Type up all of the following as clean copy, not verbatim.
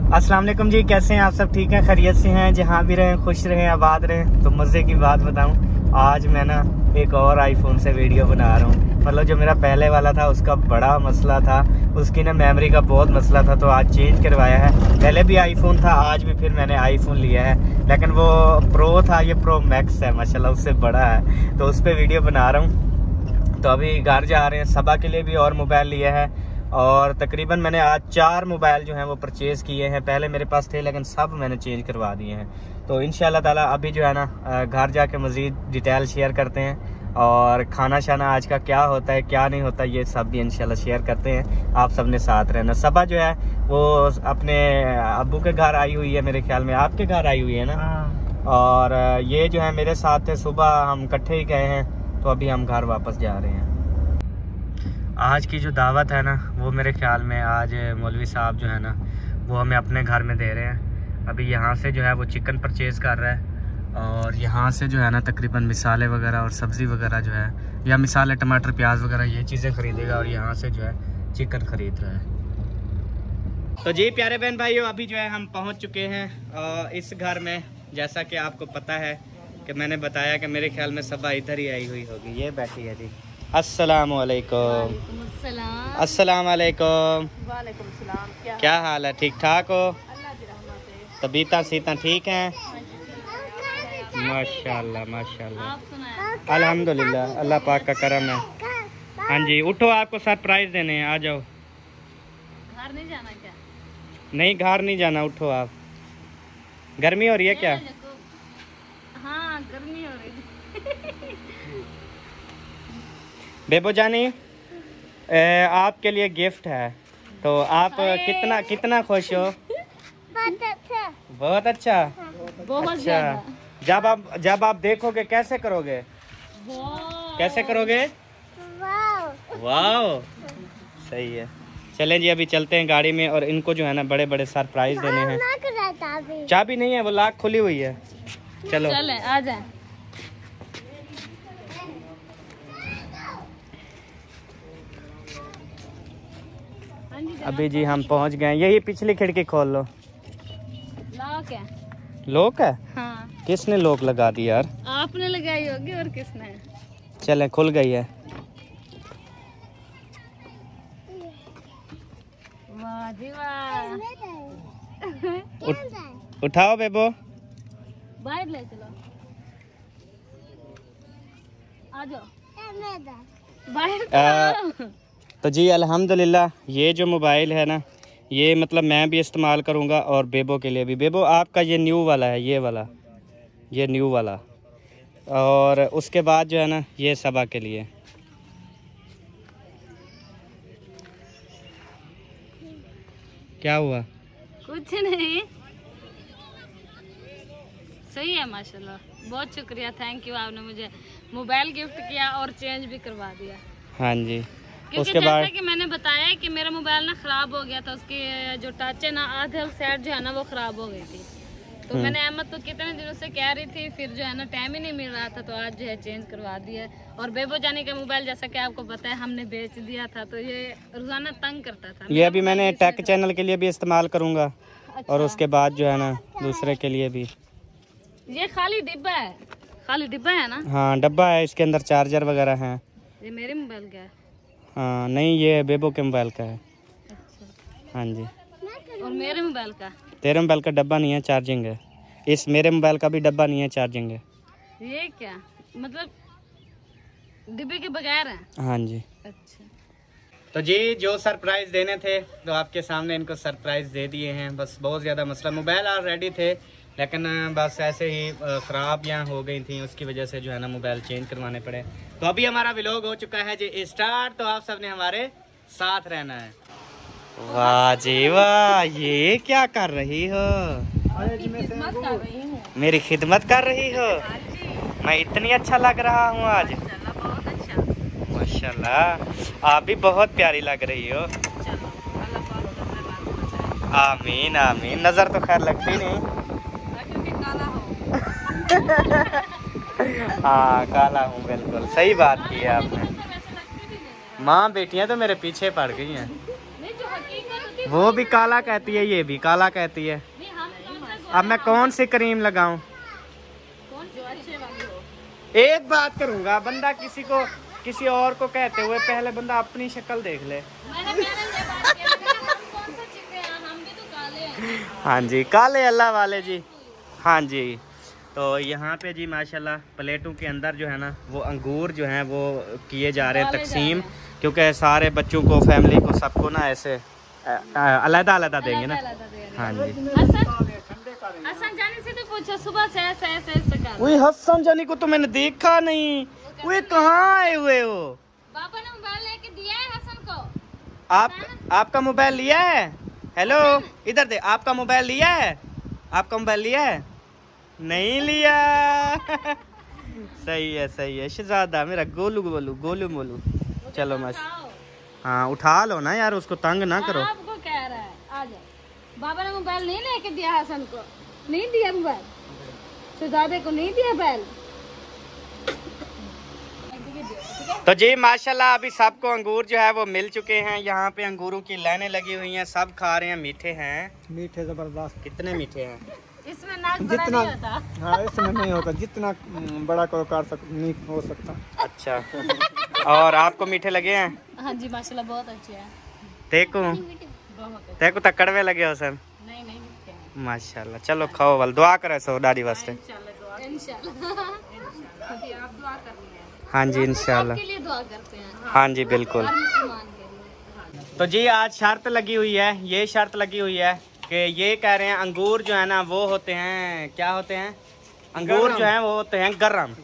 अस्सलाम वालेकुम जी, कैसे हैं आप सब? ठीक हैं, खैरियत से हैं? जहाँ भी रहें खुश रहें, आबाद रहें। तो मज़े की बात बताऊं, आज मैं ना एक और आईफोन से वीडियो बना रहा हूँ। मतलब जो मेरा पहले वाला था उसका बड़ा मसला था, उसकी ना मेमोरी का बहुत मसला था, तो आज चेंज करवाया है। पहले भी आईफोन था, आज भी फिर मैंने आईफोन लिया है, लेकिन वो प्रो था, ये प्रो मैक्स है, माशाल्लाह उससे बड़ा है। तो उस पर वीडियो बना रहा हूँ। तो अभी घर जा रहे हैं, सबा के लिए भी और मोबाइल लिया है, और तकरीबन मैंने आज 4 मोबाइल जो हैं वो परचेज़ किए हैं। पहले मेरे पास थे लेकिन सब मैंने चेंज करवा दिए हैं। तो इंशाल्लाह ताला अभी जो है ना घर जाके मज़ीद डिटेल शेयर करते हैं, और खाना शाना आज का क्या होता है क्या नहीं होता ये सब भी इंशाल्लाह शेयर करते हैं। आप सब ने साथ रहना। सबा जो है वो अपने अब्बू के घर आई हुई है, मेरे ख्याल में आपके घर आई हुई है ना। और ये जो है मेरे साथ थे, सुबह हम इकट्ठे ही गए हैं, तो अभी हम घर वापस जा रहे हैं। आज की जो दावत है ना, वो मेरे ख्याल में आज मौलवी साहब जो है ना वो हमें अपने घर में दे रहे हैं। अभी यहाँ से जो है वो चिकन परचेज़ कर रहा है, और यहाँ से जो है ना तकरीबन मिसाले वगैरह और सब्ज़ी वगैरह जो है, या मिसाले टमाटर प्याज वगैरह ये चीज़ें ख़रीदेगा, और यहाँ से जो है चिकन ख़रीद रहा है। तो जी प्यारे बहन भाइयों, अभी जो है हम पहुँच चुके हैं इस घर में। जैसा कि आपको पता है कि मैंने बताया कि मेरे ख्याल में सबा इधर ही आई हुई होगी। ये बैठी है जी। अस्सलाम वालेकुम। अस्सलाम वालेकुम। वालेकुम सलाम। क्या हाल है? ठीक ठाक हो? तबीयत सीता ठीक हैं? माशाल्लाह माशाल्लाह, अल्हम्दुलिल्लाह, अल्लाह पाक का करम है। हाँ जी, उठो, आपको सरप्राइज देने हैं, आ जाओ। घर नहीं जाना क्या? नहीं, घर नहीं जाना, उठो आप। गर्मी हो रही है क्या? हाँ गर्मी हो रही है। बेबो जानी, आपके लिए गिफ्ट है, तो आप कितना खुश हो? बहुत अच्छा। बहुत अच्छा। बहुत अच्छा, जब आप देखोगे कैसे करोगे? कैसे करोगे? वाह, सही है। चलें जी, अभी चलते हैं गाड़ी में, और इनको जो है ना बड़े बड़े सरप्राइज देने हैं। चाबी नहीं है, वो लॉक खुली हुई है। चलो चलें, आ जाए। अभी जी हम पहुंच गए। यही पिछली खिड़की खोल लो। लॉक है। लॉक है? हाँ। किसने लॉक लगा दी यार? आपने लगाई होगी, और किसने? चलें, खुल गई है। वाह जी वाह। उठाओ बेबो। बाहर ले चलो, आ जाओ बाहर। तो जी अल्हम्दुलिल्लाह, ये जो मोबाइल है ना, ये मतलब मैं भी इस्तेमाल करूँगा, और बेबो के लिए भी। बेबो आपका ये न्यू वाला है, ये वाला, ये न्यू वाला, और उसके बाद जो है ना ये सबा के लिए। क्या हुआ? कुछ नहीं, सही है माशाल्लाह। बहुत शुक्रिया, थैंक यू, आपने मुझे मोबाइल गिफ्ट किया और चेंज भी करवा दिया। हाँ जी। क्योंकि उसके बाद जैसा कि मैंने बताया कि मेरा मोबाइल ना ख़राब हो गया था, उसकी जो टच है ना आधे साइड जो है ना वो ख़राब हो गई थी। तो मैंने अहमद तो कितने दिनों से कह रही थी, फिर जो है ना टाइम ही नहीं मिल रहा था, तो आज जो है चेंज करवा दिया। और बेबो जानी का मोबाइल जैसा कि आपको पता है हमने बेच दिया था, तो ये रोज़ाना तंग करता था। ये अभी मैंने टेक चैनल के लिए भी इस्तेमाल करूँगा। अच्छा। और उसके बाद जो है ना दूसरे के लिए भी। ये खाली डिब्बा है, खाली डिब्बा है ना? हाँ डब्बा है, इसके अंदर चार्जर वगैरह हैं। ये मेरे मोबाइल का है? हाँ नहीं, ये बेबो के मोबाइल का है। अच्छा। हाँ जी। और मेरे मोबाइल का? तेरे मोबाइल का डब्बा नहीं है, चार्जिंग है। इस मेरे मोबाइल का भी डब्बा नहीं है, चार्जिंग है। ये क्या मतलब, डिब्बे के बगैर है? हाँ जी। अच्छा। तो जी जो सरप्राइज़ देने थे तो आपके सामने इनको सरप्राइज़ दे दिए हैं। बस बहुत ज़्यादा मसला, मोबाइल ऑलरेडी थे लेकिन बस ऐसे ही ख़राब यहाँ हो गई थी, उसकी वजह से जो है ना मोबाइल चेंज करवाने पड़े। तो अभी हमारा व्लॉग हो चुका है जी स्टार्ट, तो आप सब ने हमारे साथ रहना है। वाह जी वाह, ये क्या कर रही हो? खिदमत कर रही हूँ। मेरी खिदमत कर रही हो? मैं इतनी अच्छा लग रहा हूँ आज? बहुत अच्छा। माशाल्लाह, आप भी बहुत प्यारी लग रही हो। आमीन आमीन। नजर तो खैर लगती नहीं। काला हो। हाँ काला हूँ, बिल्कुल सही बात की है आपने। माँ बेटियाँ तो मेरे पीछे पड़ गई हैं। वो भी काला कहती है, ये भी काला कहती है। अब मैं कौन सी क्रीम लगाऊं? एक बात करूंगा, बंदा किसी और को कहते हुए पहले बंदा अपनी शक्ल देख ले। हाँ जी, काले अल्लाह वाले जी। हाँ जी, तो यहाँ पे जी माशाल्लाह प्लेटों के अंदर जो है ना वो अंगूर जो हैं वो किए जा रहे हैं तकसीम, क्योंकि सारे बच्चों को, फैमिली को, सबको ना ऐसे अलग-अलग देंगे ना। हाँ जी। हसन जानी से तो पूछो, सुबह से ऐसे कर। वही हसन जानी को तो मैंने देखा नहीं। वे कहाँ आए हुए हो? पापा ने मोबाइल लेके दिया है हसन को। आपका मोबाइल लिया है? हेलो इधर दे। आपका मोबाइल लिया है? आपका मोबाइल लिया है? नहीं लिया। सही है शहजादा मेरा, गोलू मोलू। चलो मस्त। हाँ उठा लो ना यार, उसको तंग ना करो। आपको कह रहा है आ जाओ। बाबा ने मोबाइल नहीं लेके दिया हसन को, नहीं दिया मोबाइल। शहजादे को नहीं दिया मोबाइल। तो जी माशाल्लाह अभी सबको अंगूर जो है वो मिल चुके हैं। यहाँ पे अंगूरों की लाइनें लगी हुई हैं, सब खा रहे हैं। मीठे हैं, मीठे जबरदस्त। कितने मीठे हैं? इसमें नाक बड़ा नहीं होता। हाँ इसमें नहीं होता, जितना बड़ा कर नहीं हो सकता। अच्छा। और आपको मीठे लगे हैं? हाँ जी माशाल्लाह बहुत अच्छे हैं। तेको तक कड़वे लगे हो सर? नहीं माशाल्लाह। चलो खाओ वाल, दुआ करे सो दादी वास्ते। इंशाल्लाह आप दुआ करनी है। हाँ जी इंशाल्लाह। सबके लिए दुआ करते हैं। हाँ जी बिल्कुल। हर मुसलमान के लिए। तो जी आज शर्त लगी हुई है, ये शर्त लगी हुई है कि ये कह रहे हैं अंगूर जो है ना वो होते हैं, क्या होते हैं? अंगूर जो हैं वो होते हैं गरम।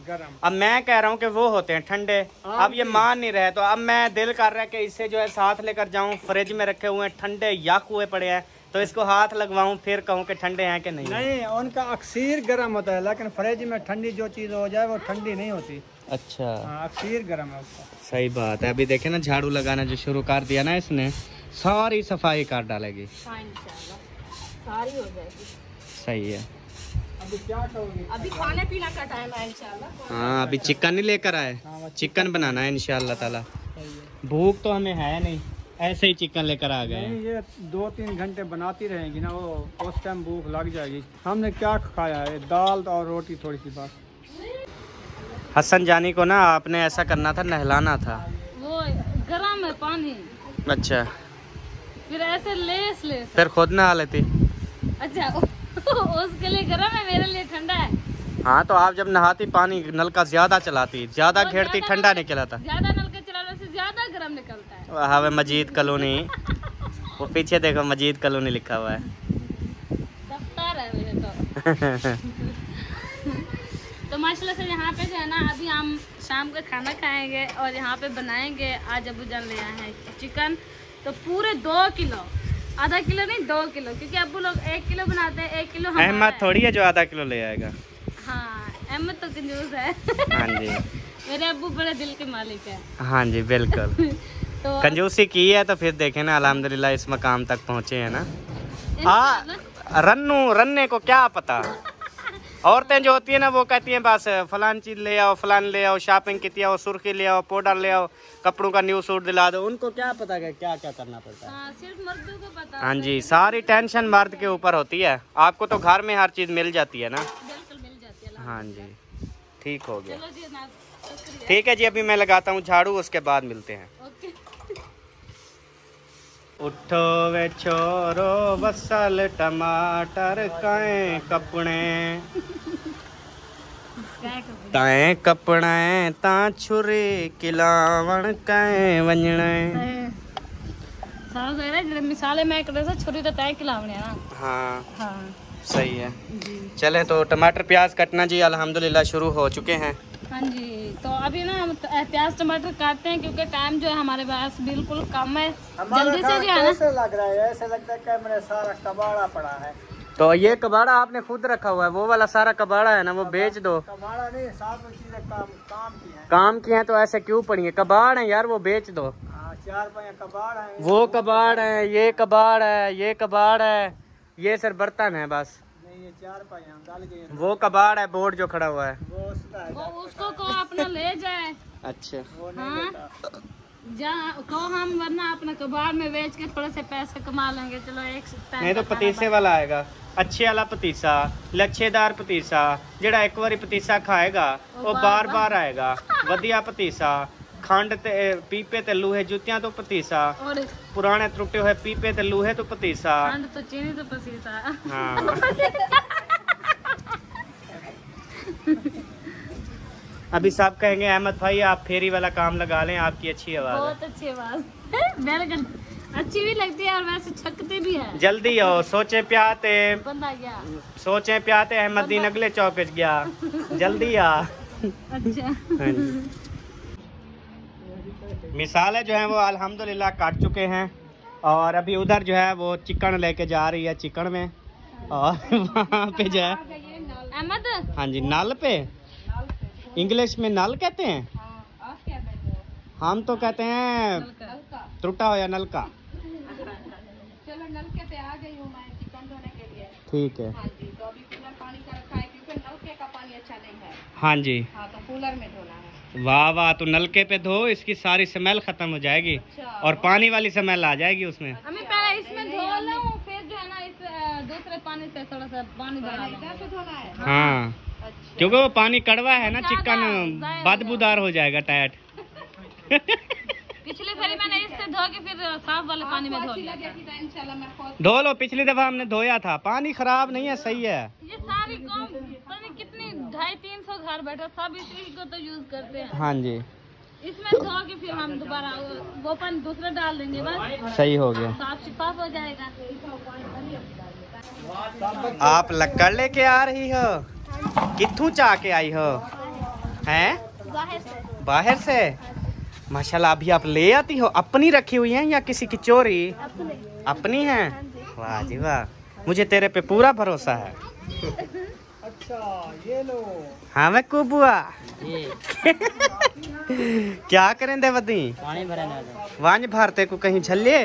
अब मैं कह रहा हूँ कि वो होते हैं ठंडे। अब ये मान नहीं रहे, तो अब मैं दिल कर रहा है कि इससे जो है साथ लेकर जाऊँ। फ्रिज में रखे हुए हैं, ठंडे यक हुए पड़े हैं, तो इसको हाथ लगवाऊँ फिर कहूँ कि ठंडे हैं कि नहीं? नहीं, उनका अक्सर गर्म होता है, लेकिन फ्रिज में ठंडी जो चीज़ हो जाए वो ठंडी नहीं होती। अच्छा अक्सर गर्म है उसका। सही बात है। अभी देखे ना झाड़ू लगाना जो शुरू कर दिया ना इसने, सारी सफाई कर डालेगी। हाँ इंशाल्लाह सारी हो जाएगी। सही है। अभी क्या करोगे? अभी खाने पीने का टाइम है इंशाल्लाह। हाँ अभी चिकन नहीं लेकर आए, चिकन बनाना है इंशाल्लाह ताला। भूख तो हमें है नहीं, ऐसे ही चिकन लेकर आ गए हैं। ये 2-3 घंटे बनाती रहेंगी ना, वो उस टाइम भूख लग जाएगी। हमने क्या खाया है? दाल और रोटी थोड़ी सी बात। हसन जानी को ना आपने ऐसा करना था, नहलाना था। वो गर्म है पानी। अच्छा फिर ऐसे लेस फिर खुद नहा लेती। अच्छा उसके लिए गर्म है, मेरे लिए ठंडा है। हाँ तो आप जब नहाती पानी नल का ज्यादा चलाती, ज्यादा घेरती, ठंडा निकलाता। ज्यादा नल के चलाने से ज्यादा गर्म निकलता है। हाँ मजीद कॉलोनी, वो पीछे देखो मजीद कॉलोनी लिखा हुआ है। दफ्तर है मेरे तो माशाल्लाह से यहाँ पे जो है ना अभी हम शाम का खाना खाएंगे और यहाँ पे बनाएंगे। आज अबू जान ले आए हैं चिकन, तो पूरे 2 किलो, आधा किलो नहीं 2 किलो, क्योंकि अबू लोग 1 किलो बनाते हैं, 1 किलो हमारा अहमद थोड़ी है जो आधा किलो ले आएगा। हाँ अहमद तो कंजूस है। हाँ जी मेरे अब्बू बड़े दिल के मालिक है। हाँ जी बिल्कुल। तो कंजूसी की है तो फिर देखे ना अल्हम्दुलिल्लाह इस मकाम तक पहुँचे हैं ना। रन्ने को क्या पता, औरतें जो होती है ना वो कहती हैं बस फलान चीज ले आओ, फलान ले आओ, शॉपिंग की आओ, सुर्खी ले आओ, पाउडर ले आओ, कपड़ों का न्यू सूट दिला दो। उनको क्या पता है क्या क्या करना पड़ता है। सिर्फ मर्दों को पता। हाँ जी सारी टेंशन मर्द के ऊपर होती है। आपको तो घर में हर चीज मिल जाती है ना। बिल्कुल मिल जाती है। हाँ जी ठीक हो गया। चलो जी जनाब, शुक्रिया। ठीक है जी, अभी मैं लगाता हूँ झाड़ू, उसके बाद मिलते हैं। ओके। उठो वे छोरो बसल टमाटर काए कपड़े, ताए कपड़े ता छुरी किलावण काए वंजणे। सारा कह रहे मिसाले मैं करे से छोरी तो तय खिलावने ना। हाँ हाँ सही है। चलें तो टमाटर प्याज कटना जी अल्हम्दुलिल्लाह शुरू हो चुके हैं। हाँ जी, तो अभी ना हम प्याज टमाटर काटते हैं क्योंकि टाइम जो है हमारे पास बिल्कुल कम है। जल्दी से जो है ना, ऐसे लग रहा है, ऐसे लगता है कि मेरे सारा कबाड़ा पड़ा है। तो ये कबाड़ा आपने खुद रखा हुआ है? वो वाला सारा कबाड़ा है ना वो बेच दो। कबाड़ा नहीं, साथ में चीजें काम की है। काम की है तो ऐसे क्यों पड़ी है? कबाड़ है यार, वो बेच दो। 4 कबाड़ है। वो कबाड़ है, ये कबाड़ है, ये कबाड़ है, ये सर बर्तन है बस। नहीं, ये 4 डाल गए। वो कबाड़ है, बोर्ड जो खड़ा हुआ है वो उसका है। वो उसको को अपना ले जाए। अच्छा वो नहीं देता। को हम वरना अपना कबाड़ में बेच के थोड़े से पैसे कमा लेंगे। चलो एक नहीं तो पतीसे वाला आएगा, अच्छे वाला पतीसा, लच्छेदार पतीसा, जेड़ा एक बारी पतीसा खाएगा वो बार बार आएगा। वधिया पतीसा, खंड ते पीपे ते लूहे जुतियां तो पतीसा, और पुराने त्रुटे हुए पीपे ते लूहे तो पतीसा। खंड तो चीनी तो पसीसा। हाँ अभी सब कहेंगे अहमद भाई आप फेरी वाला काम लगा लें, आपकी अच्छी आवाज है। बहुत अच्छी आवाज मेरे अच्छी भी लगती है और वैसे छकते भी है। जल्दी आओ, सोचे प्याते बंदा गया। सोचे प्याते अहमदीन अगले चौक गया, जल्दी आ। अच्छा हाँ जी। मिसालें जो हैं वो अल्हम्दुलिल्लाह काट चुके हैं और अभी उधर जो है वो चिकन लेके जा रही है चिकन में, और वहाँ पे जो है अहमद। हाँ जी, नल पे, इंग्लिश में नल कहते हैं, हम तो कहते हैं त्रुटा हो या नलका। चलो नलके पे आ गई हूँ मैं चिकन धोने के लिए। ठीक है। हाँ जी, तो अभी कूलर पानी का रखा है क्योंकि नलके का पानी अच्छा नहीं है। हाँ जी। हाँ, तो कूलर में धोना है। वाह वाह, तो नलके पे धो, इसकी सारी स्मेल खत्म हो जाएगी और पानी वाली स्मेल आ जाएगी उसमें। हमें पहले इसमें धो लूं, फिर जो है ना इस दूसरे पानी से थोड़ा सा पानी डाल इधर से धोना है। हाँ, अच्छा, क्योंकि वो पानी कड़वा है ना, चिकन ज़्यादा बदबूदार हो जाएगा टाइट। पिछली बारी मैंने इससे धो के फिर साफ वाले पानी में धो लिया था। इंशाल्लाह मैं खुद धो लो, पिछली दफा हमने धोया था, पानी खराब नहीं है, सही है। ये सारी कौन पता नहीं कितनी 250-300 घर बैठे सब इसी को तो यूज करते हैं। हाँ जी, इसमें धो के फिर हम दोबारा वो पानी दूसरा डाल देंगे, बस सही हो गया। साफ शिफाफ हो जाएगा। आप लक्कड़ लेके आ रही हो? कित्थू चा के आई हो? हैं? बाहर से। माशाल्लाह, अभी आप ले आती हो? अपनी रखी हुई है या किसी की चोरी? अपनी है। वाह जी वाह, मुझे तेरे पे पूरा भरोसा है। अच्छा, ये लो। हाँ मैं कुबुआ क्या करें दे वदी पानी भरे वांज भरते को कहीं झल्ले।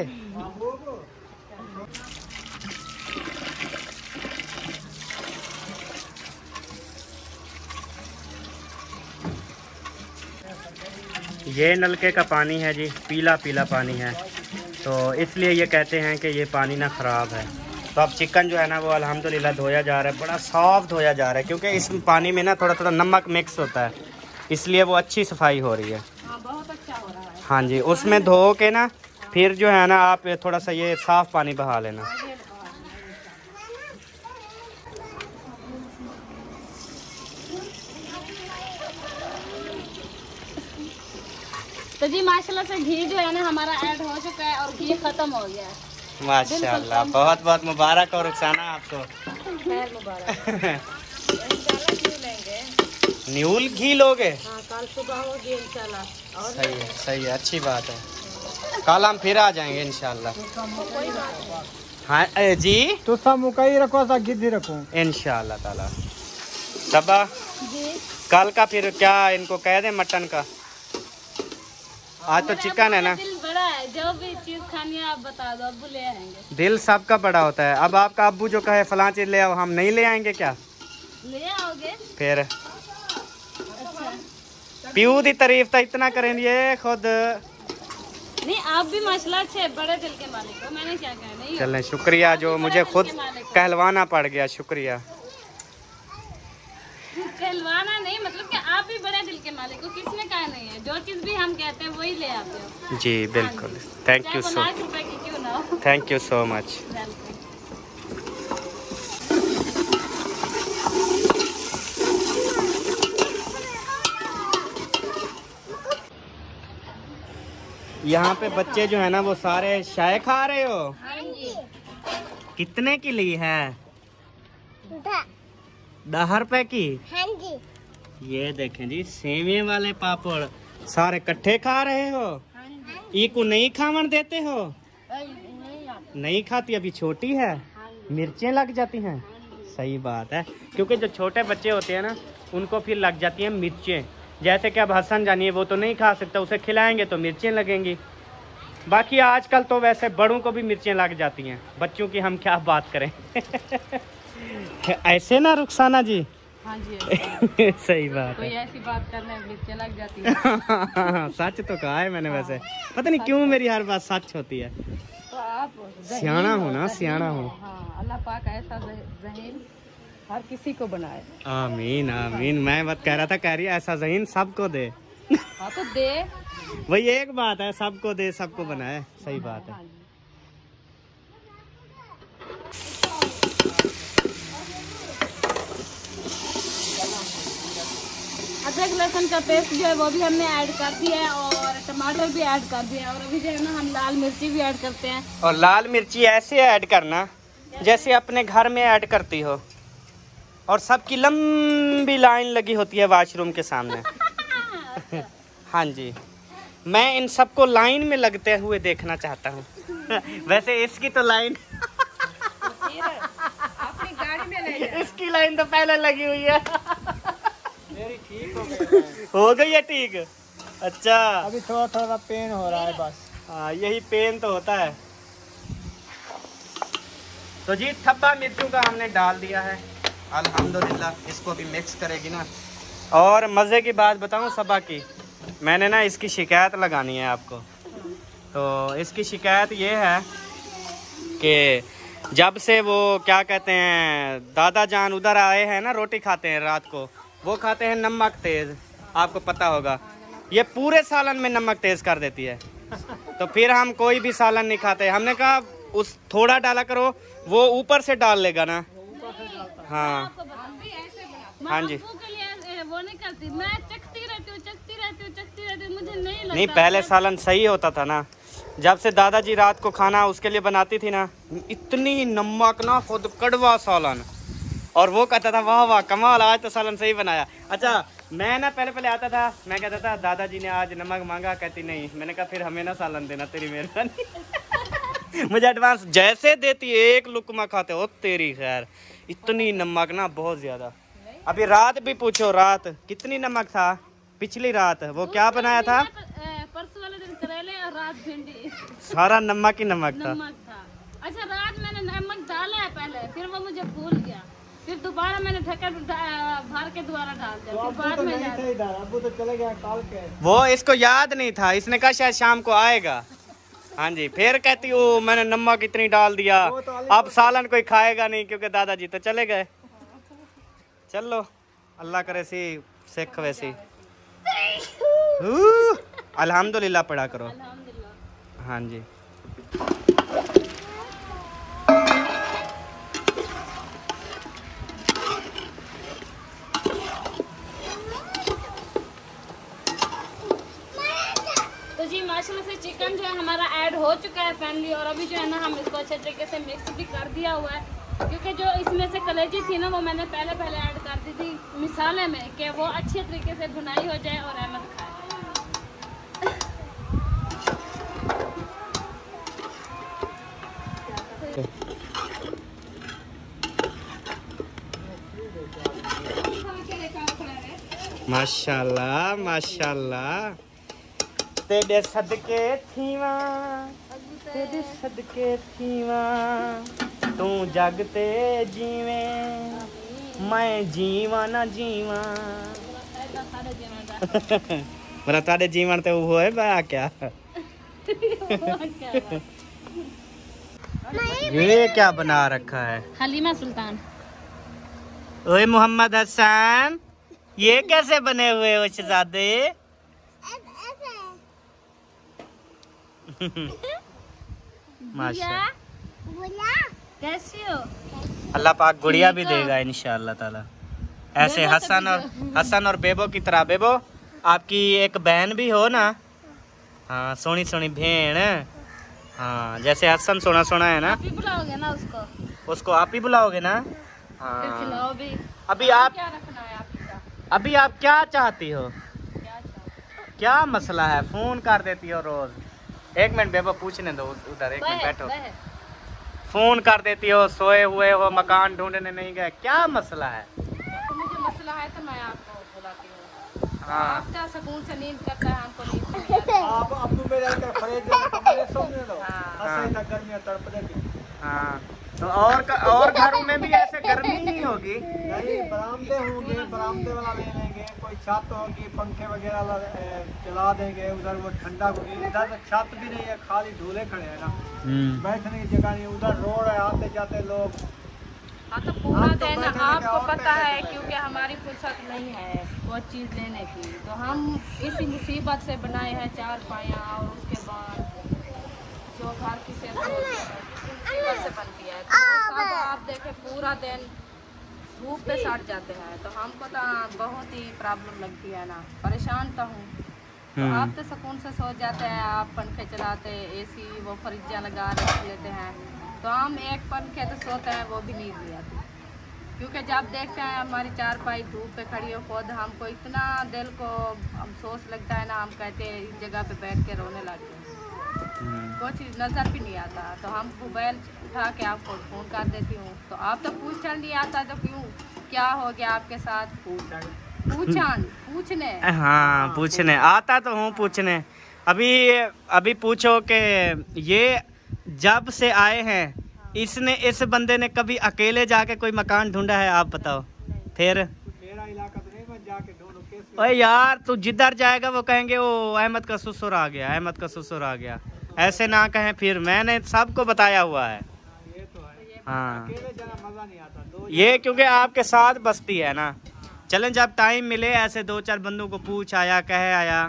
ये नलके का पानी है जी, पीला पीला पानी है, तो इसलिए ये कहते हैं कि ये पानी ना ख़राब है। तो अब चिकन जो है ना वो अल्हम्दुलिल्लाह धोया जा रहा है, बड़ा सॉफ्ट धोया जा रहा है, क्योंकि इस पानी में ना थोड़ा थोड़ा नमक मिक्स होता है, इसलिए वो अच्छी सफाई हो रही है। बहुत अच्छा हो रहा है। हाँ जी, उसमें धो के ना फिर जो है ना आप थोड़ा सा ये साफ़ पानी बहा लेना। तो जी माशाल्लाह से घी जो है ना हमारा ऐड हो चुका है और घी खत्म हो गया है। माशाल्लाह, बहुत बहुत मुबारक और रुखसाना आपको। खैर मुबारक। न्यूल घी लोगे? हाँ, कल सुबह होगी इंशाल्लाह। और सही है, अच्छी बात है। कल हम फिर आ जाएंगे इंशाल्लाह। हाँ जी, तो सब मुकई रखो, सब गिद्दी रखो इंशाल्लाह ताला। तबा कल का फिर क्या इनको कह दें मटन का? आज तो चिकन है ना। दिल बड़ा है, जो भी चीज खानी है आप बता दो, अब्बू ले आएंगे। दिल सबका बड़ा होता है। अब आपका अब्बू जो कहे फलां चीज ले आओ, हम नहीं ले आएंगे क्या? ले आओगे। फिर प्यू दी तारीफ तो इतना करेंगे खुद। नहीं, आप भी माशाल्लाह अच्छे बड़े दिल के मालिक हो, मैंने क्या कहना है। चलें, शुक्रिया, जो मुझे खुद कहलवाना पड़ गया, शुक्रिया। कहलवाना नहीं, मतलब कि आप भी बड़े दिल के मालिक हो, किसने कहा नहीं है। जो चीज भी हम कहते हैं वही ले आते हो। जी बिल्कुल, थैंक यू सो, 5 रुपए की क्यों ना हो। Thank you so much. यहाँ पे बच्चे जो है ना वो सारे चाय खा रहे हो? हाँ जी। कितने की ली है? 10 रुपए की। हाँ जी। ये देखें जी, सेवे वाले पापड़ सारे इकट्ठे खा रहे हो? ई को नहीं खावन देते हो? नहीं खाती, अभी छोटी है। मिर्चें लग जाती हैं। सही बात है, क्योंकि जो छोटे बच्चे होते हैं ना उनको फिर लग जाती हैं मिर्चें। जैसे कि अब हसन जानिए वो तो नहीं खा सकता, उसे खिलाएंगे तो मिर्चें लगेंगी। बाकी आजकल तो वैसे बड़ों को भी मिर्चें लग जाती हैं, बच्चों की हम क्या बात करें। ऐसे ना रुखसाना जी। हाँ जी सही बात कोई है। ऐसी बात करने में मिर्चें लग जाती है। सच तो कहा है मैंने वैसे, पता नहीं क्यों मेरी हर बात सच होती है। तो आप सियाना हो ना, सियाना हो। हाँ, अल्लाह पाक ऐसा ज़हीन हर किसी को बनाए। आमीन आमीन। मैं बात कह रहा था, कह रही है ऐसा ज़हीन सबको दे। हाँ तो दे। वही एक बात है, सबको दे सबको बनाए। सही बात है। हाँ जी। अदरक लहसुन का पेस्ट जो है वो भी हमने ऐड कर दिया है और टमाटर भी ऐड कर दिया है और अभी जो है ना हम लाल मिर्ची भी ऐड करते हैं। और लाल मिर्ची ऐसे ऐड करना जैसे अपने घर में ऐड करती हो, और सबकी लंबी लाइन लगी होती है वॉशरूम के सामने। हाँ जी, मैं इन सबको लाइन में लगते हुए देखना चाहता हूँ। वैसे इसकी तो लाइन अपनी गाड़ी में ले जाओ। इसकी लाइन तो पहले लगी हुई है। मेरी ठीक हो गई है। हो गई है ठीक। अच्छा, अभी थोड़ा थोड़ा पेन हो रहा है बस। हाँ यही पेन तो होता है। तो जी थप्पा मिर्चों का हमने डाल दिया है। अल्हम्दुलिल्लाह इसको भी मिक्स करेगी ना। और मज़े की बात बताऊं सबा की, मैंने ना इसकी शिकायत लगानी है आपको। तो इसकी शिकायत ये है कि जब से वो क्या कहते हैं दादा जान उधर आए हैं ना, रोटी खाते हैं रात को, वो खाते हैं नमक तेज़, आपको पता होगा। ये पूरे सालन में नमक तेज़ कर देती है। तो फिर हम कोई भी सालन नहीं खाते। हमने कहा उस थोड़ा डाला करो, वो ऊपर से डाल लेगा ना। हाँ हाँ जी। वो नहीं करती, मैं चखती रहती हूँ, मुझे नहीं लगता। नहीं पहले सालन सही होता था ना, जब से दादाजी रात को खाना उसके लिए बनाती थी ना, इतनी नमक ना, खुद कड़वा सालन। और वो कहता था वाह वाह कमाल, आज तो सालन सही बनाया। अच्छा मैं ना पहले आता था, मैं कहता था दादाजी ने आज नमक मांगा, कहती नहीं। मैंने कहा फिर हमें ना सालन देना, तेरी मेहरबानी। मुझे एडवांस जैसे देती, एक लुकमा खाते हो तेरी खैर। इतनी नमक ना, बहुत ज्यादा। अभी रात भी पूछो, रात कितनी नमक था। पिछली रात वो क्या बनाया था, परसों वाले दिन करेले और रात भिंडी, सारा नमक ही नमक था। नमक था। अच्छा रात मैंने नमक डाला है पहले, फिर वो मुझे भूल गया, फिर दोबारा मैंने ढक्कन भर के दोबारा डाल दिया, फिर बाद में डाला। अबू तो चले गया काल के। वो इसको याद नहीं था, इसने कहा शायद शाम को आएगा। हाँ जी, फिर कहती हूँ मैंने नमक इतनी डाल दिया, अब सालन कोई खाएगा नहीं क्योंकि दादाजी तो चले गए। चलो अल्लाह करे सी सिख वैसी। अल्हम्दुलिल्लाह पढ़ा करो। हाँ जी। तो जी माशाल्लाह से चिकन जो है हमारा ऐड हो चुका है फैमिली, और अभी जो है ना हम इसको अच्छे तरीके से मिक्स भी कर दिया हुआ है, क्योंकि जो इसमें से कलेजी थी ना वो मैंने पहले ऐड कर दी थी मिसाले में, कि वो अच्छे तरीके से भुनाई हो जाए और अहमद खाए। माशाल्लाह माशाल्लाह, तेरे सदके थीवा, तेरे सदके थीवा, तू जग ते जीवे, मैं जीवा ना जीवा। मेरा तारे जीवन ते वो है बा क्या। ये क्या बना रखा है, हलीमा सुल्तान। ओए मोहम्मद हसन, ये कैसे बने हुए हो शहजादे। माशाल्लाह, कैसी हो। अल्लाह पाक गुड़िया भी देगा इंशाअल्लाह ताला, ऐसे हसन और बेबो की तरह। बेबो आपकी एक बहन भी हो ना। हाँ सोनी सोनी बहन। हाँ जैसे हसन सोना सोना है ना, आप ही बुलाओगे ना उसको आप ही बुलाओगे ना। फिर हाँ खिलाओ भी। अभी आप क्या रखना है आपका? अभी आप क्या चाहती हो, क्या मसला है, फोन कर देती हो रोज। एक मिनट बेबो पूछने दो, उधर एक मिनट बैठो। फोन कर देती हो, सोए हुए हो, मकान ढूंढने नहीं गए, क्या मसला है? तो मुझे मसला है तो मैं आपको बुलाती हूँ। हाँ। आप क्या सुकून से नींद करता है, हमको नींद नहीं आती। आप अब तो मेरे का फ्रिज कमरे सोने दो। हाँ। ऐसे तक गर्मियां तड़प देती। हाँ, तो और घरों में भी ऐसे गर्मी नहीं होगी? नहीं, बरामदे होंगे, बरामदे वाला ले लेंगे, कोई छत होगी, पंखे वगैरह चला देंगे, उधर वो ठंडा होगी। इधर छत भी नहीं है, खाली ढूले खड़े हैं ना, बैठने की जगह नहीं, उधर रोड है, आते जाते लोग। हाँ तो पूरा हम तो दिन बैठे आपको और पता बैठे है, बैठे। क्योंकि हमारी फुर्सत नहीं है वो चीज़ लेने की, तो हम इसी मुसीबत से बनाए हैं चार पाया, और उसके बाद जो घर की से मुसीबत से बनती है, तो वो सब आप देखें पूरा दिन धूप पे सड़ जाते हैं, तो हमको तो बहुत ही प्रॉब्लम लगती है ना, परेशान तो हूँ। तो आप तो सुकून से सो जाते हैं, आप पंखे चलाते, एसी वो फ्रिजा लगा रख लेते हैं, तो हम एक पंखे तो सोते हैं, वो भी नींद नहीं आती, क्योंकि जब देखते हैं हमारी चारपाई धूप पे खड़ी हो खुद, हमको इतना दिल को अफसोस लगता है ना, हम कहते हैं इस जगह पे बैठ के रोने लगते हैं, कुछ नज़र भी नहीं आता, तो हम मोबाइल उठा के आपको फ़ोन कर देती हूँ, तो आप तो पूछन नहीं आता, तो क्यों, क्या हो गया आपके साथ? पूछने। हाँ, पूछने आता तो हूँ पूछने। अभी पूछो कि ये जब से आए हैं, इसने इस बंदे ने कभी अकेले जाके कोई मकान ढूंढा है? आप बताओ फिर। मेरा इलाका तो नहीं, मैं जाके ढूंढूं कैसे? ओए यार, तू जिधर जाएगा वो कहेंगे वो अहमद का ससुर आ गया, अहमद का ससुर आ गया, ऐसे ना कहें फिर। मैंने सबको बताया हुआ है। ये तो है, हाँ, अकेले जाना मजा नहीं आता। दो ये क्योंकि आपके साथ बसती है ना। चलें, जब टाइम मिले ऐसे 2-4 बंदों को पूछ आया, कहे आया,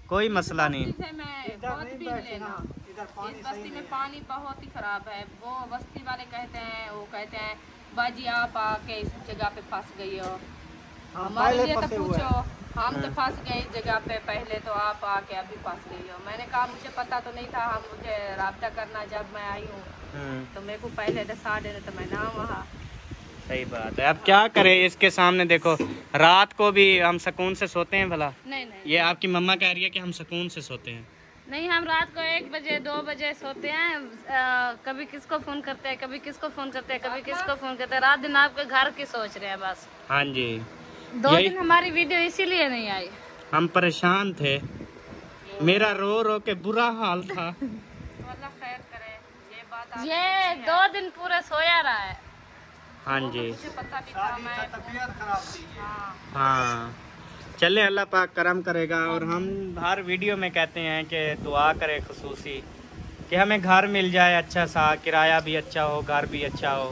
कोई मसला नहीं। बस्ती से मैं इधर बहुत नहीं भी बैठे लेना, ना, इधर पानी इस सही बस्ती में नहीं है। पानी बहुत ही खराब है, वो बस्ती वाले कहते हैं, वो कहते हैं बाजी आप आके इस जगह पे फंस गई हो, हाँ, हमारे पहले लिए तो फंसे हुए पूछो, हैं। हम तो फंस गए इस जगह पे पहले, तो आप आके अभी फंस गई हो। मैंने कहा मुझे पता तो नहीं था, हम मुझे राब्ता करना, जब मैं आई हूँ तो मेरे को पहले दसा देने, तो मैं ना वहाँ। सही बात है। अब क्या करें, इसके सामने देखो, रात को भी हम सुकून से सोते हैं भला? नहीं नहीं ये आपकी मम्मा कह रही है कि हम सुकून से सोते हैं। नहीं, हम रात को 1 बजे 2 बजे सोते हैं, कभी किसको फोन करते हैं, कभी किसको फोन करते हैं, कभी किसको फोन करते हैं, रात दिन आपके घर की सोच रहे हैं बस। हाँ जी, 2 यही- दिन हमारी वीडियो इसीलिए नहीं आई। हम परेशान थे, मेरा रो रो के बुरा हाल था। तो अल्लाह खैर करे, ये बात आप ये 2 दिन पूरे सोया रहा है। हाँ जी, मुझे पता भी था, मैं तबीयत खराब थी। हाँ हाँ, चले, अल्लाह पाक करम करेगा। और हम हर वीडियो में कहते हैं कि दुआ करें खुसूसी कि हमें घर मिल जाए अच्छा सा, किराया भी अच्छा हो, घर भी अच्छा हो,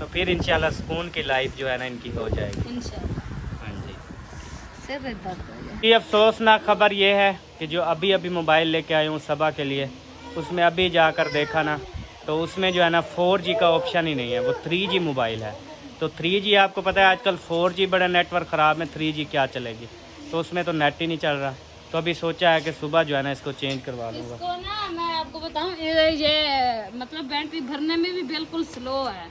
तो फिर इंशाल्लाह सुकून की लाइफ जो है ना इनकी हो जाएगी। इंशाल्लाह। हाँ जी। सिर दर्द हो गया। ये अफसोसनाक खबर ये है कि जो अभी अभी मोबाइल लेके आया हूँ सबा के लिए, उसमें अभी जाकर देखा ना, तो उसमें जो है ना 4G का ऑप्शन ही नहीं है, वो 3G मोबाइल है। तो 3G आपको पता है आजकल 4G बड़ा नेटवर्क ख़राब है, 3G क्या चलेगी, तो उसमें तो नेट ही नहीं चल रहा। तो अभी सोचा है कि सुबह जो है ना इसको चेंज करवा लूँगा। इसको ना मैं आपको बताऊं, ये मतलब बैटरी भरने में भी बिल्कुल स्लो है।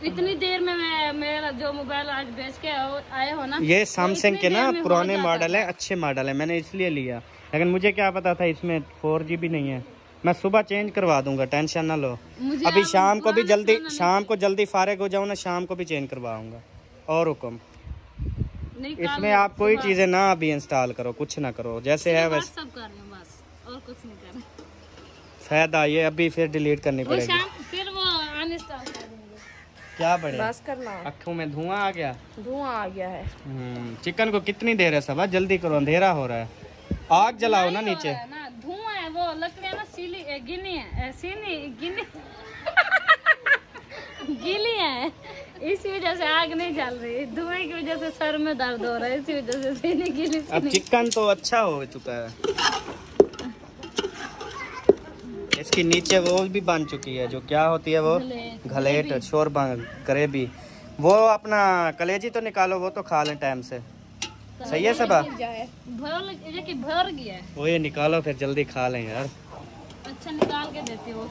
इतनी देर में मेरा जो मोबाइल आज बेच के आए हो ना, ये वो सैमसंग इतनी के ना देर में हो पुराने जाता मॉडल है, अच्छे मॉडल है, मैंने इसलिए लिया, लेकिन मुझे क्या पता था इसमें 4G भी नहीं है। मैं सुबह चेंज करवा दूंगा, टेंशन ना लो। मुझे अभी आप शाम को भी पुराना जल्दी, पुराना शाम को जल्दी फारिग हो जाऊँ ना, शाम को भी चेंज करवाऊंगा। और हुक्म, नहीं, इसमें आप कोई चीज़ें ना अभी इंस्टॉल करो, कुछ ना करो, जैसे है वैसे। सब कर रही हूँ बस, और कुछ नहीं कर रही। फायदा ये अभी फिर डिलीट करनी वो पड़ेगी। शाम फिर वो अनइंस्टॉल कर देंगे। क्या बड़े, बस करना, आँखों में धुआं आ गया। धुआं आ गया है। चिकन को कितनी देर है सबा, जल्दी करो, अंधेरा हो रहा है। आग जलाओ ना नीचे। है ना, धुआं है, वो लकड़ियाँ ना सीली गिनी है, सीनी गिनी गीली है, इसी वजह से आग नहीं जल रही, धुएं की वजह से सर में दर्द हो रहा है, इसी वजह से सीनी गीली अब सीनी। चिकन तो अच्छा हो चुका है, इसकी नीचे वो भी बन चुकी है, जो क्या होती है वो घलेट, शोरबा, ग्रेवी। वो अपना कलेजी तो निकालो, वो तो खा लें टाइम से। सही है सबा, भर गया है। वो ये निकालो फिर जल्दी खा लें यार। अच्छा निकाल के देती हूँ।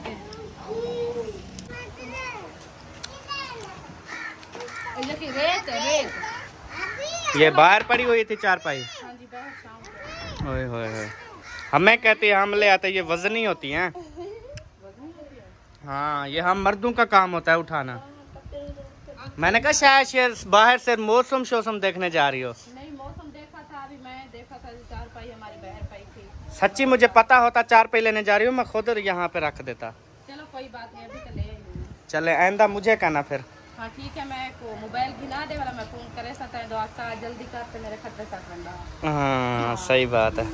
ओके, रेत है, रेत। ये बाहर पड़ी हुई थी चारपाई। हाँ जी, बहुत शाम ओए होए होए, हमें कहते हैं हम ले आते, ये वजनी होती हैं। हाँ, ये हम मर्दों का काम होता है उठाना। मैंने कहा शायद बाहर से मौसम शोसम देखने जा रही हो। नहीं, मौसम देखा था, अभी मैं देखा था 4 पाई हमारी बहर पाई थी। सच्ची मुझे पता होता 4 पाई लेने जा रही हूँ, मैं खुद यहाँ पे रख देता। चलो कोई बात नहीं, अभी तो ले आई हूँ। चले आइंदा मुझे कहना फिर। हाँ ठीक है, मैं को मोबाइल गिना दे वाला मैं फोन करे सकता है, दोस्त जल्दी करते मेरे खतरे साथ बंदा। हाँ सही बात है।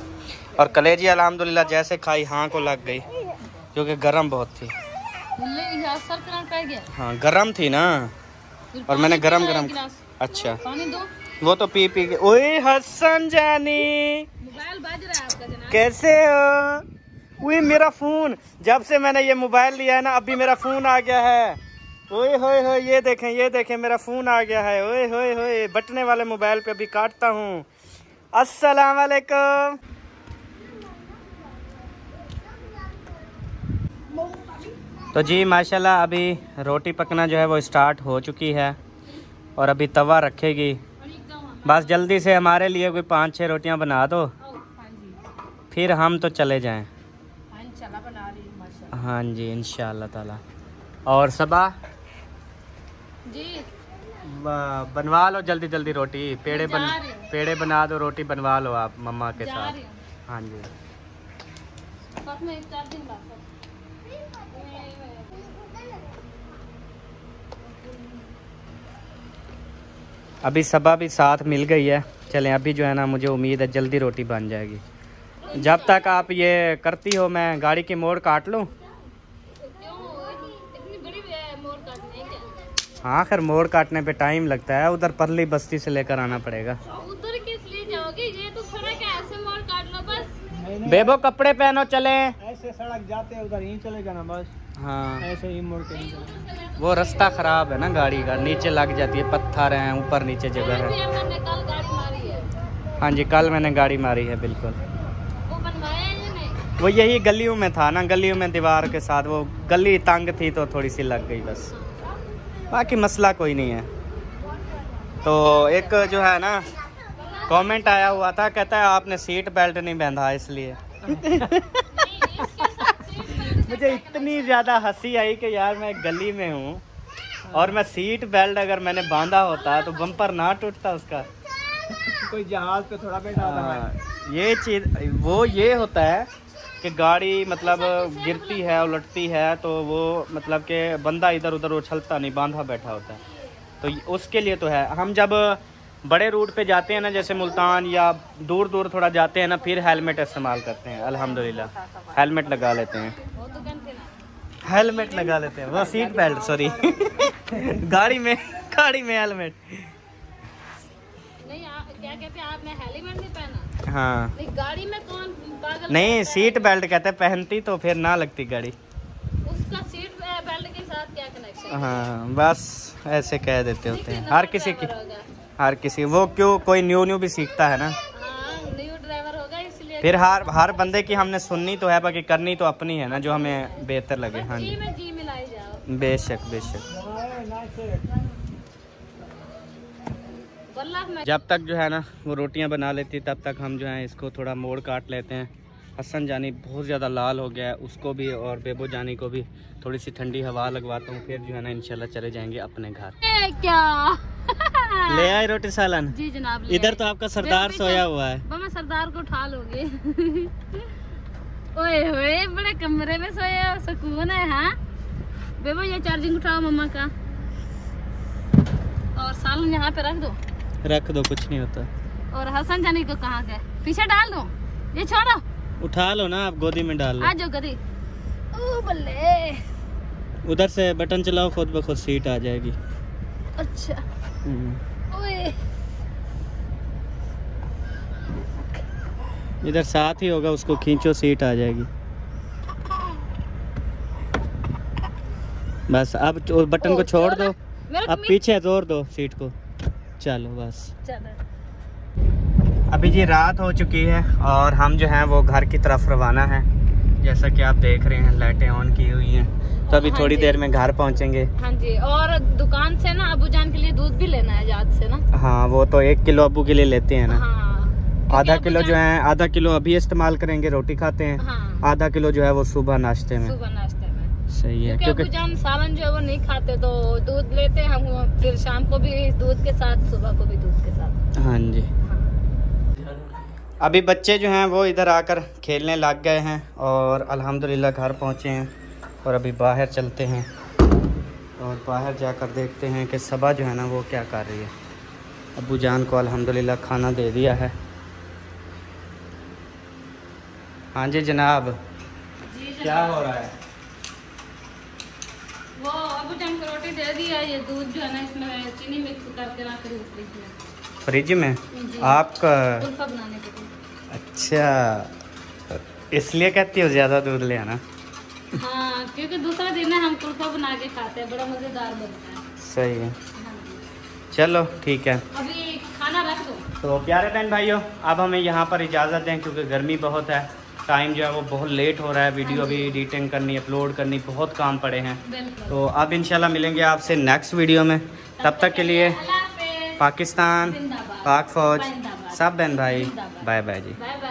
और कलेजी अल्हम्दुलिल्लाह जैसे खाई हाँ को लग गई, क्योंकि गर्म बहुत थी। हाँ गर्म थी ना, और मैंने गरम अच्छा पानी दो। वो तो पी के। ओए हसन जानी, मोबाइल बज रहा है आपका जनाब। कैसे हो? ओए मेरा फोन, जब से मैंने ये मोबाइल लिया है ना, अभी मेरा फोन आ गया है। ओए होए होए, ये देखें मेरा फोन आ गया है। ओए होए होए, बटने वाले मोबाइल पे अभी काटता हूँ। अस्सलाम वालेकुम। तो जी माशाल्लाह अभी रोटी पकना जो है वो स्टार्ट हो चुकी है, और अभी तवा रखेगी। बस जल्दी से हमारे लिए कोई 5-6 रोटियां बना दो, फिर हम तो चले जाएं। हाँ जी इंशाल्लाह ताला। और सबा जी बनवा लो जल्दी जल्दी रोटी, पेड़े बना दो, रोटी बनवा लो आप मम्मा के साथ। हाँ जी अभी सबा भी साथ मिल गई है। चलें अभी जो है ना, मुझे उम्मीद है जल्दी रोटी बन जाएगी। जब तक आप ये करती हो मैं गाड़ी की मोड़ काट लूँ। हाँ खैर मोड़ काटने पे टाइम लगता है, उधर परली बस्ती से लेकर आना पड़ेगा। उधर किस लिए जाओगे? ये तो सड़क है, ऐसे मोड़ काट लो बस। बेबो कपड़े पहनो, चले। ऐसे सड़क जाते उधर ही चले जाना बस। हाँ ऐसे ही मुड़ के नहीं जाना। वो रास्ता खराब है ना, गाड़ी का नीचे लग जाती है, पत्थर हैं, ऊपर नीचे जगह है। मैंने कल गाड़ी मारी है। हाँ जी कल मैंने गाड़ी मारी है बिल्कुल। वो बनवाया है या नहीं? वो यही गलियों में था ना, गलियों में दीवार के साथ, वो गली तंग थी तो थोड़ी सी लग गई बस, बाकी मसला कोई नहीं है। तो एक जो है ना कमेंट आया हुआ था, कहता है आपने सीट बेल्ट नहीं बांधा इसलिए। मुझे इतनी ज़्यादा हंसी आई कि यार मैं गली में हूँ और मैं सीट बेल्ट अगर मैंने बांधा होता तो बम्पर ना टूटता उसका। कोई जहाज पे थोड़ा बैठा था। ये चीज़ वो ये होता है कि गाड़ी मतलब गिरती है उलटती है तो वो मतलब कि बंदा इधर उधर उछलता नहीं, बांधा बैठा होता है। तो उसके लिए तो है। हम जब बड़े रूट पे जाते हैं ना, जैसे मुल्तान या दूर दूर थोड़ा जाते हैं ना, फिर हेलमेट इस्तेमाल करते हैं। अल्हम्दुलिल्लाह हेलमेट लगा लेते हैं, हेलमेट लगा लेते हैं, वो सीट बेल्ट सॉरी गाड़ी में हेलमेट नहीं। क्या कहते हैं आपने हेलमेट नहीं पहना? हाँ नहीं, गाड़ी में कौन पागल? नहीं सीट बेल्ट कहते हैं, पहनती तो फिर ना लगती गाड़ी। उसका सीट बेल्ट के साथ क्या कनेक्शन? हाँ बस ऐसे कह देते होते हैं हर किसी की, हर किसी। वो क्यों कोई न्यू भी सीखता है ना। हाँ, न्यू ड्राइवर होगा इसलिए। फिर हर बंदे की हमने सुननी तो है, बाकी करनी तो अपनी है ना, जो हमें बेहतर लगे। हाँ जी जी मिलाई जाओ। बेशक बेशक। जब तक जो है ना वो रोटियां बना लेती, तब तक हम जो है इसको थोड़ा मोड़ काट लेते हैं। हसन जानी बहुत ज़्यादा लाल हो गया है, उसको भी और बेबो जानी को भी थोड़ी सी ठंडी हवा लगवाता हूँ, फिर जो है ना इंशाल्लाह चले जाएंगे अपने घर। क्या ले आए रोटी सालन? जी जनाब। इधर तो आपका सरदार सोया हुआ है। मैं सरदार को उठा लोगे। ओए होए बड़े कमरे में सोया, सुकून है। हाँ बेबो ये चार्जिंग उठाओ मम्मा का, और सालन यहाँ पे रख दो कुछ नहीं होता। और हसन जानी को कहाँ गए? पीछे डाल दो, ये छोड़ो। उठा लो ना आप, गोदी में डाल लो। आ जाओ गदी। ओ बल्ले, उधर से बटन चलाओ, खुद ब खुद सीट आ जाएगी। अच्छा ओए इधर साथ ही होगा, उसको खींचो सीट आ जाएगी। बस अब बटन को छोड़ दो, अब पीछे जोर दो सीट को, चलो बस। अभी जी रात हो चुकी है और हम जो हैं वो घर की तरफ रवाना है। जैसा कि आप देख रहे हैं लाइटें ऑन की हुई हैं, तो अभी थोड़ी देर में घर पहुंचेंगे। हाँ जी, और दुकान से ना अबू जान के लिए दूध भी लेना है याद से ना। हाँ वो तो 1 किलो अबू के लिए लेते हैं ना। हाँ, आधा किलो जो है, आधा किलो अभी इस्तेमाल करेंगे, रोटी खाते हैं। हाँ, आधा किलो जो है वो सुबह नाश्ते में। सही है, क्योंकि क्योंकि अबूजान सालन जो है वो नहीं खाते, तो दूध लेते हैं हम, फिर शाम को भी दूध के साथ, सुबह को भी दूध के साथ। हाँ जी। अभी बच्चे जो हैं वो इधर आकर खेलने लग गए हैं और अल्हम्दुलिल्लाह घर पहुँचे हैं और अभी बाहर चलते हैं और बाहर जाकर देखते हैं कि सबा जो है ना वो क्या कर रही है। अब्बू जान को अल्हम्दुलिल्लाह खाना दे दिया है। हाँ जी जनाब, क्या हो रहा है? वो अबूजान को रोटी दे दी है, ये दूध जो है ना इसमें चीनी मिक्स करके रख रही हूँ फ्रिज में। जी। आपका कुल्फा बनाने के लिए। अच्छा, इसलिए कहती हो ज़्यादा दूध ले आना। हाँ, क्योंकि दूसरा दिन है हम कुल्फा बना के खाते हैं, बड़ा मज़ेदार बनता है। सही है, हाँ जी। चलो ठीक है। अभी खाना रख दो। तो प्यारे बहन भाइयों, अब हमें यहाँ पर इजाज़त दें क्योंकि गर्मी बहुत है, टाइम जो है वो बहुत लेट हो रहा है, वीडियो अभी एडिटिंग करनी, अपलोड करनी, बहुत काम पड़े हैं। बिल्कुल। तो अब इंशाल्लाह मिलेंगे आपसे नेक्स्ट वीडियो में। तब तक के लिए अल्लाह हाफ़िज़। पाकिस्तान, जिंदाबाद। पाक फौज, जिंदाबाद। सब बहन भाई, जिंदाबाद। बाय बाय जी। Bye bye.